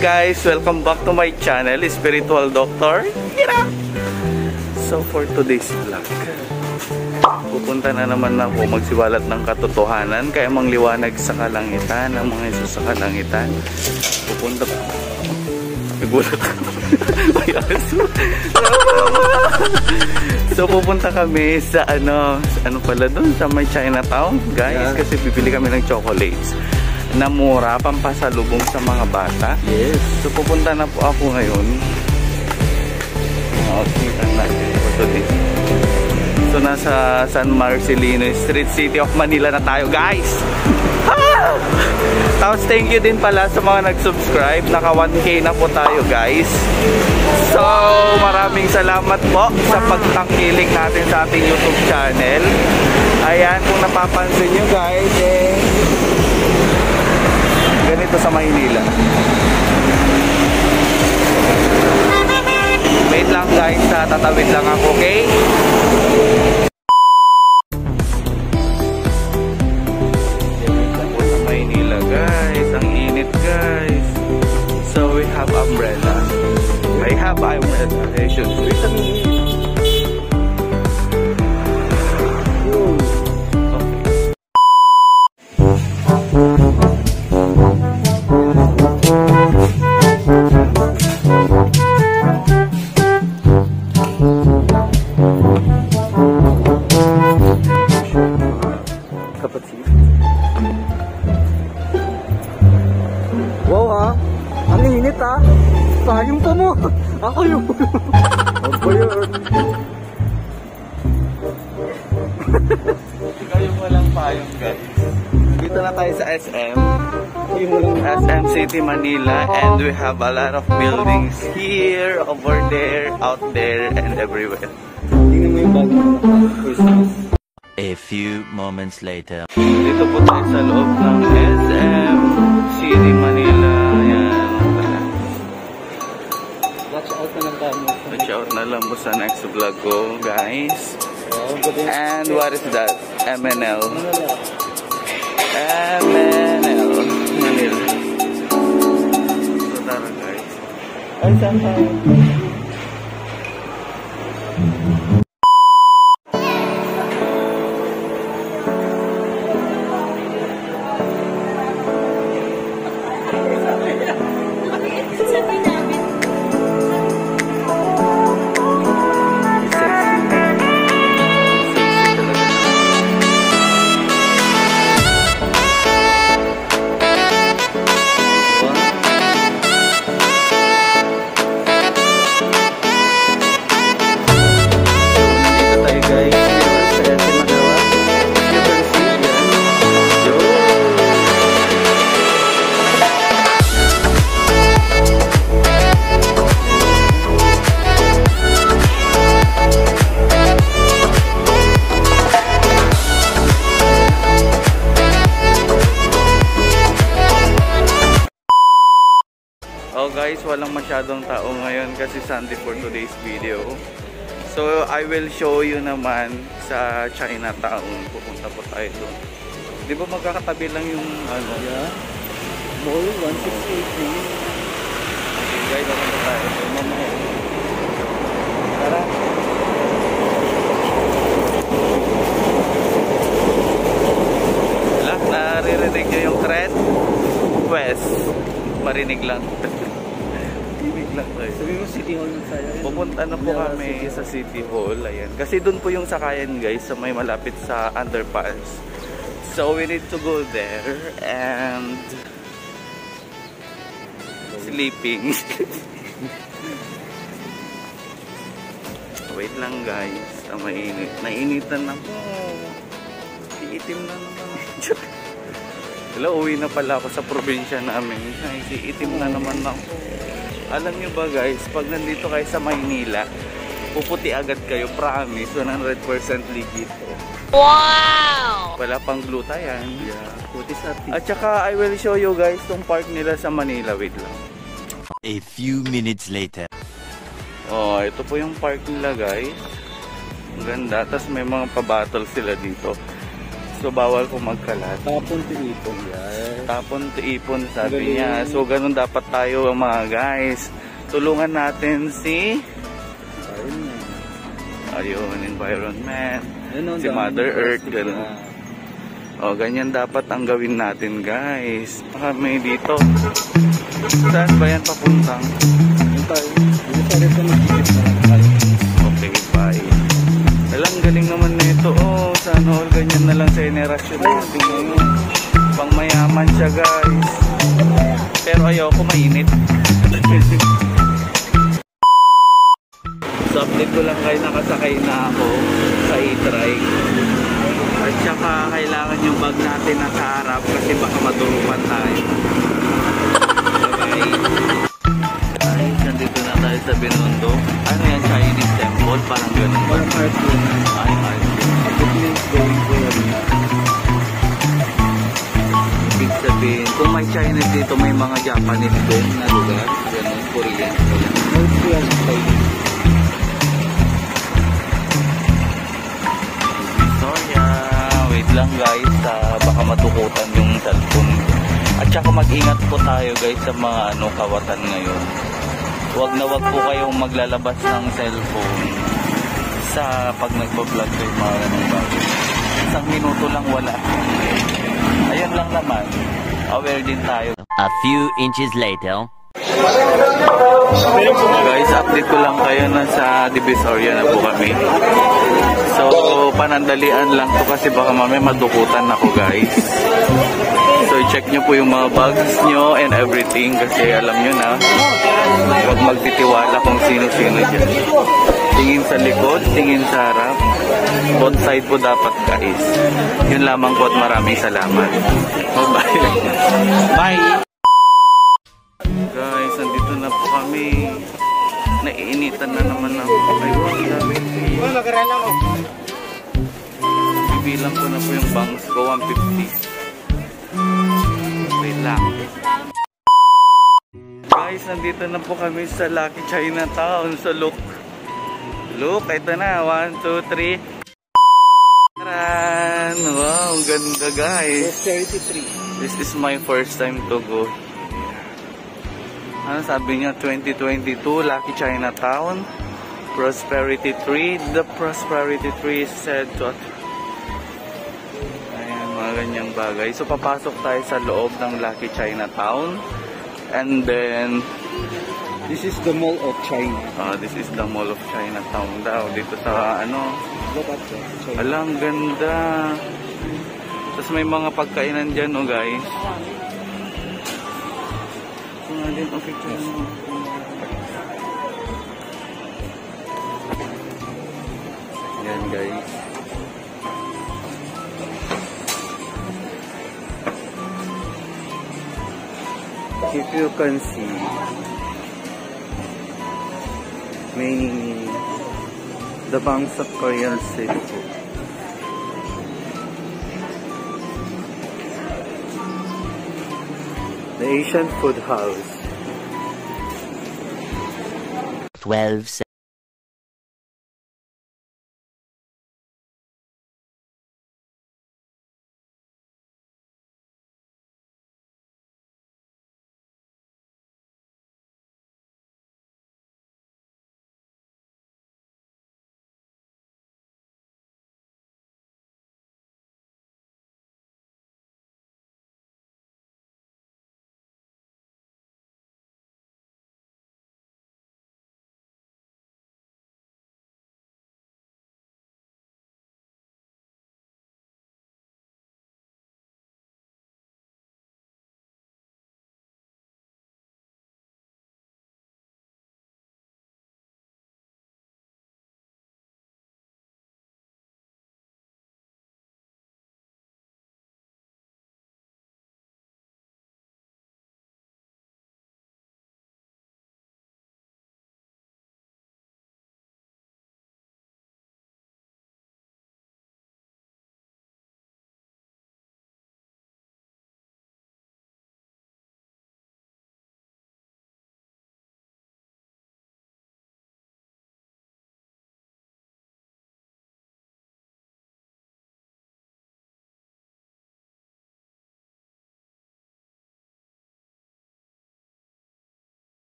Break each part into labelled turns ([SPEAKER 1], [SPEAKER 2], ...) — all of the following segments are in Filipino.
[SPEAKER 1] guys, welcome back to my channel, Spiritual Doctor. So for today's vlog, pupunta na naman ako magsiwalat ng katotohanan, kaya mangliwanag sa kalangitan, ang mga Isus sa kalangitan. Pupunta pa. Nagulat ako. So pupunta kami sa ano pala doon, sa may Chinatown, guys, kasi bibili kami ng chocolates na mura, pampasalubong sa mga bata.
[SPEAKER 2] Yes.
[SPEAKER 1] So pupunta na po ako ngayon. Kita natin po today. So nasa San Marcelino Street, City of Manila na tayo, guys. Tapos thank you din pala sa mga nag-subscribe. Naka 1K na po tayo, guys. So maraming salamat po sa pagtangkilik natin sa ating YouTube channel. Ayan, kung napapansin nyo, guys, ganito sa Maynila. Wait lang, guys, tatawid lang ako, okay? Sa Maynila, guys, ang init, guys. So we have umbrella. I have umbrella. I should wait a minute.
[SPEAKER 2] Wow, ang init sayang pa mo. Ako yun. Ako yun.
[SPEAKER 1] Ikaw walang payong, guys. Dito na tayo sa SM. SM City, Manila. And we have a lot of buildings here, over there, out there, and everywhere.
[SPEAKER 2] Tingnan mo yung bagong Christmas.
[SPEAKER 3] A few moments later.
[SPEAKER 1] Dito po tayo sa loob ng SM City, Manila. Ayan.
[SPEAKER 2] Watch out na lang kami.
[SPEAKER 1] Watch out na lang po sa next vlog ko, guys. And what is that? MNL. MNL. Manila. So tara, guys.
[SPEAKER 2] Ay, saan tayo?
[SPEAKER 1] Oh guys, walang masyadong tao ngayon kasi Sunday for today's video. So I will show you naman sa Chinatown. Pupunta po tayo doon. Di ba magkakatabi lang yung ano?
[SPEAKER 2] Yeah. Mall 168.
[SPEAKER 1] Okay guys, naman tayo. Mamaya. Tara. Wala, naririnig nyo yung thread? West. Marinig lang. Ibig lang tayo.
[SPEAKER 2] Sabi mo City Hall na tayo.
[SPEAKER 1] Pupunta na po kami sa City Hall. Ayan. Kasi doon po yung sakayan, guys, sa may malapit sa underpass. So we need to go there and sleeping. Wait lang, guys. Mainit. Nainitan na po. Iitim na naman. Hello, uwi na pala ako sa probinsya namin. Ay, itim na naman ako. Alam nyo ba, guys, pag nandito kayo sa Maynila, puputi agad kayo, promise, 100% legit. Wow! Wala pang glutayan.
[SPEAKER 2] Yeah, puti sa atin.
[SPEAKER 1] At saka, I will show you guys tong park nila sa Manila. Wait lang.
[SPEAKER 3] A few minutes later.
[SPEAKER 1] Oh, ito po yung park nila, guys. Ang ganda. Tapos may mga pa-battle sila dito. So, bawal kung magkalat.
[SPEAKER 2] Tapon tinipon yan.
[SPEAKER 1] Tapon to ipon, sabi niya. So, ganun dapat tayo mga guys. Tulungan natin si environment. Si Mother Earth, ganun. O, ganyan dapat ang gawin natin guys. Kami dito. Saan ba yan papuntang? Okay, bye. Alang galing naman na ito. Oh, sana all ganyan na lang sa generasyon natin ngayon. Pang mayaman siya guys. Pero ayoko mainit. So update ko lang kayo, nakasakay na ako sa e-trike. At saka kailangan yung bag natin nasa harap kasi baka madurupan tayo. Okay. Ay, nandito na tayo sa Binondo. Ano yan, Chinese temple? Parang ganun ba? Ay, ibig sabihin, kung may Chinese dito, may mga Japanese din na lugar. Ganun, Korean. Wait lang guys, baka matukutan yung cellphone. At saka mag-ingat po tayo guys sa mga kawatan ngayon. Wag na wag po kayong maglalabas ng cellphone sa pag nagpa-vlog kayo mga ganun bagay. Isang minuto lang wala. Ayun lang naman, aware din tayo.
[SPEAKER 3] A few inches later.
[SPEAKER 1] Guys, update ko lang kayo na sa Divisoria na po kami. So, panandalian lang to kasi baka mamaya madukutan ako guys. So, check nyo po yung mga bags nyo and everything kasi alam nyo na, huwag magtitiwala kung sino-sino dyan. Tingin sa likod, tingin sa harap. Both side po dapat guys. Yun lamang po at maraming salamat. Bye-bye. Bye! Guys, nandito na po kami. Naiinitan na naman ako. Ay, wag namin. Bibilang ko na po yung bangs ko, 150. Wait lang. Guys, nandito na po kami sa Lucky Chinatown. So look, ito na. 1, 2, 3. Taran! Wow, ganda guys. 33. This is my first time to go. Ano sabi niya? 2022, Lucky Chinatown, Prosperity Tree. The Prosperity Tree is said to... Ayan, mga ganyang bagay. So, papasok tayo sa loob ng Lucky Chinatown. And then...
[SPEAKER 2] This is the Mall of China.
[SPEAKER 1] This is the Mall of Chinatown daw. Dito sa alang ganda. Tapos may mga pagkainan dyan, oh guys. Okay, yan guys.
[SPEAKER 2] If you can see, the banks of Korean street food. The Asian food house.
[SPEAKER 3] 12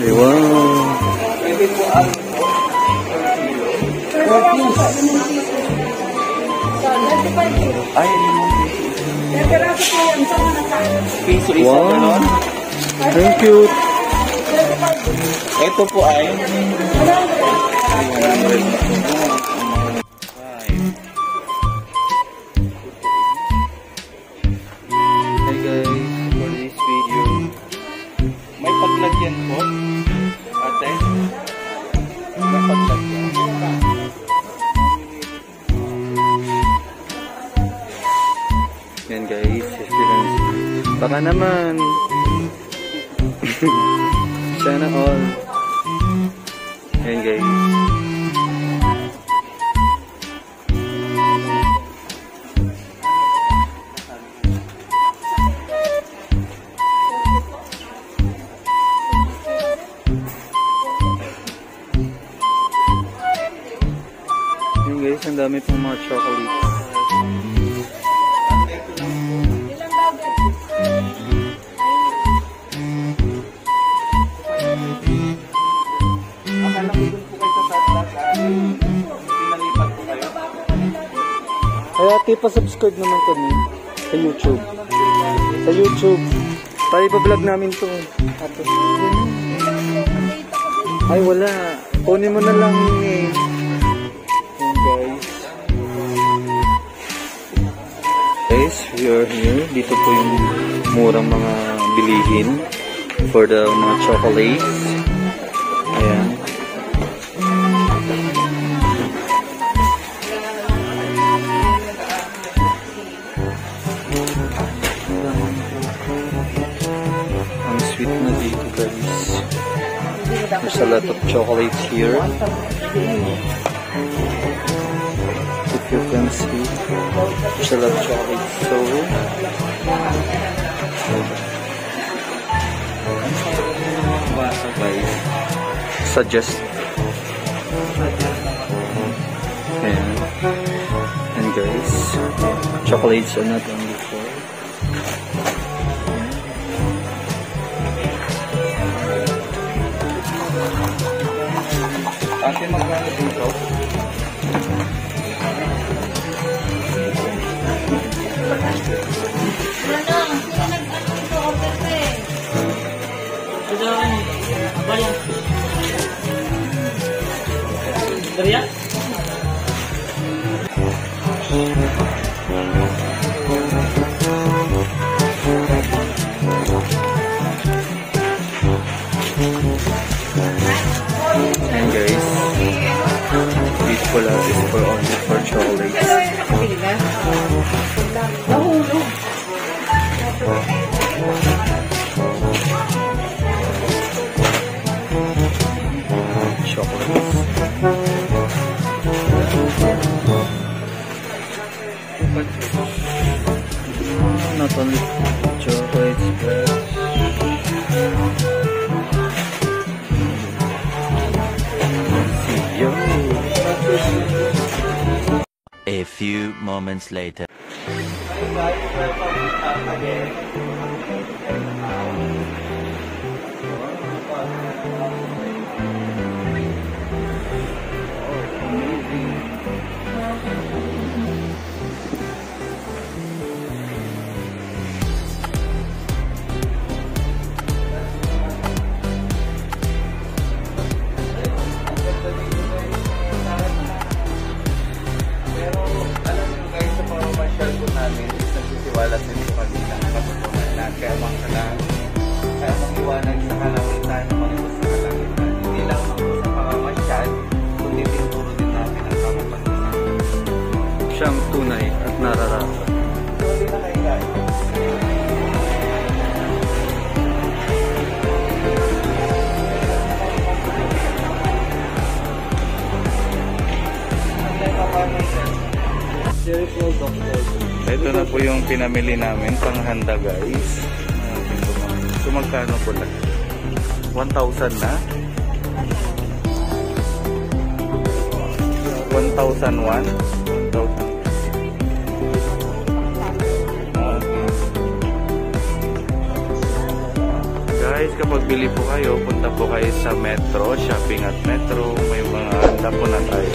[SPEAKER 2] Ay, wow.
[SPEAKER 1] Pwede po ang ay, piso isa
[SPEAKER 2] Wow.
[SPEAKER 1] ganon.
[SPEAKER 2] Thank you.
[SPEAKER 1] Ito po ay 100.
[SPEAKER 2] Hey guys, for this video.
[SPEAKER 1] May paglagyan po. Ate. May paglagyan.
[SPEAKER 2] Yan guys, experience. Baka naman. Sana all. Yan guys. Yan guys, ang dami pong mga chocolate.
[SPEAKER 1] Akala ko dun po kayo sa Satlat. Pinalipat po kayo.
[SPEAKER 2] Kaya ate, pa-subscribe naman kami sa YouTube. Sa YouTube. Para ipa-vlog namin to. Ate. Ay, wala. Kunin mo na lang yun eh. Ayan, guys. Guys, we are here. Dito po yung murang mga bilihin for the mga chocolates. Ayan. Ang sweet na dito guys. There's a lot of chocolates here. If you can see, there's a lot of chocolates. So, guys, suggest. Ayan. And guys, chocolates are not only for
[SPEAKER 1] Ate, magkano dito?
[SPEAKER 2] And guys, this pula is for only for chocolates. Chocolates. Not only chocolates, but
[SPEAKER 3] A few moments later.
[SPEAKER 1] Pero alam nyo guys, sa pamamasyal po namin, nagsisiwala sa inyo kanina katutunan na kaya mangiwanag sa kalangitan, mangiwas sa kalangitan. Hindi lang po sa pamamasyal, kundi tinuturo din namin ang pamamasyal.
[SPEAKER 2] siyang tunay at nararapat.
[SPEAKER 1] Sorry na kayo guys. Ito na po yung pinamili namin, panghanda guys. So magkano po lang? 1,000 na? 1,001? 1,000. Okay. guys, kapag bili po kayo, punta po kayo sa Metro, shopping at Metro. May mga handa po na tayo.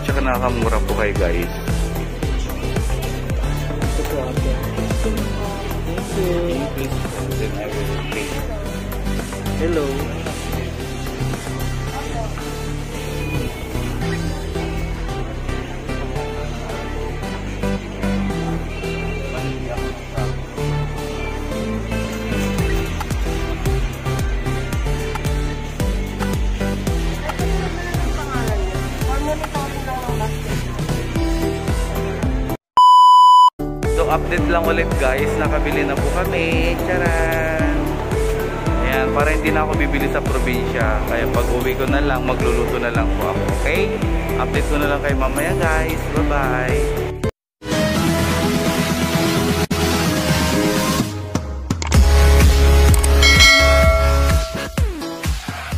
[SPEAKER 1] Tsaka nakakamura po kayo guys.
[SPEAKER 2] Hello.
[SPEAKER 1] So update lang ulit guys, nakabili na po kami. Charan! Ayan, para hindi na ako bibili sa probinsya. Kaya pag uwi ko na lang, magluluto na lang po ako. Okay? Update ko na lang kayo mamaya guys. Bye bye!